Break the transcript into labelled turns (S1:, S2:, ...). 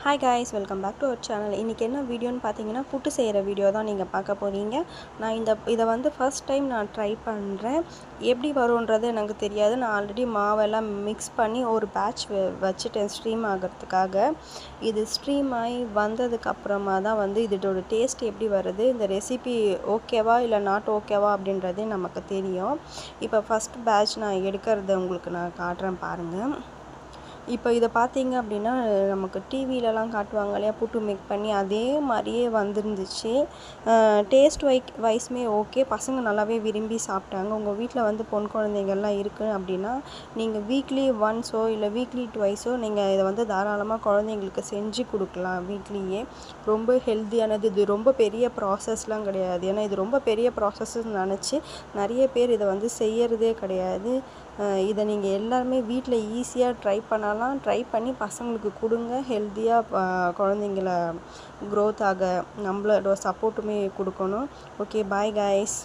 S1: Hi guys, welcome back to our channel. இன்னைக்கு என்ன வீடியோன்னு பார்த்தீங்கன்னா புட்டு செய்கிற வீடியோ தான் நீங்கள் பார்க்க போகிறீங்க. நான் இதை வந்து ஃபர்ஸ்ட் டைம் நான் ட்ரை பண்ணுறேன். எப்படி வரும்ன்றது எனக்கு தெரியாது. நான் ஆல்ரெடி மாவெல்லாம் மிக்ஸ் பண்ணி ஒரு பேட்ச் வச்சுட்டேன் ஸ்ட்ரீம் ஆகிறதுக்காக. இது ஸ்ட்ரீம் ஆகி வந்ததுக்கப்புறமா தான் வந்து இதோட டேஸ்ட் எப்படி வருது, இந்த ரெசிபி ஓகேவா இல்லை நாட் ஓகேவா அப்படின்றதே நமக்கு தெரியும். இப்போ ஃபஸ்ட் பேட்ச் நான் எடுக்கிறத உங்களுக்கு நான் காட்டுறேன் பாருங்கள். இப்போ இதை பார்த்தீங்க அப்படின்னா நமக்கு டிவிலலாம் காட்டுவாங்க இல்லையா, புட்டு மேக் பண்ணி அதே மாதிரியே வந்துருந்துச்சு. டேஸ்ட் வைஸ்மே ஓகே, பசங்க நல்லாவே விரும்பி சாப்பிட்டாங்க. உங்கள் வீட்டில் வந்து பொன் குழந்தைங்கள்லாம் இருக்குது அப்படின்னா நீங்கள் வீக்லி ஒன்ஸோ இல்லை வீக்லி டுவைஸோ நீங்கள் இதை வந்து தாராளமாக குழந்தைங்களுக்கு செஞ்சு கொடுக்கலாம் வீட்லேயே. ரொம்ப ஹெல்த்தியானது, இது ரொம்ப பெரிய ப்ராசஸ்லாம் கிடையாது. ஏன்னா இது ரொம்ப பெரிய ப்ராசஸ்ன்னு நினச்சி நிறைய பேர் இதை வந்து செய்யறதே கிடையாது. இதை நீங்கள் எல்லாருமே வீட்டில் ஈஸியாக ட்ரை பண்ணி பசங்களுக்கு கொடுங்க. ஹெல்த்தியாக குழந்தைங்கள க்ரோத் ஆக நம்மளோட சப்போர்ட்டுமே கொடுக்கணும். Okay, bye guys.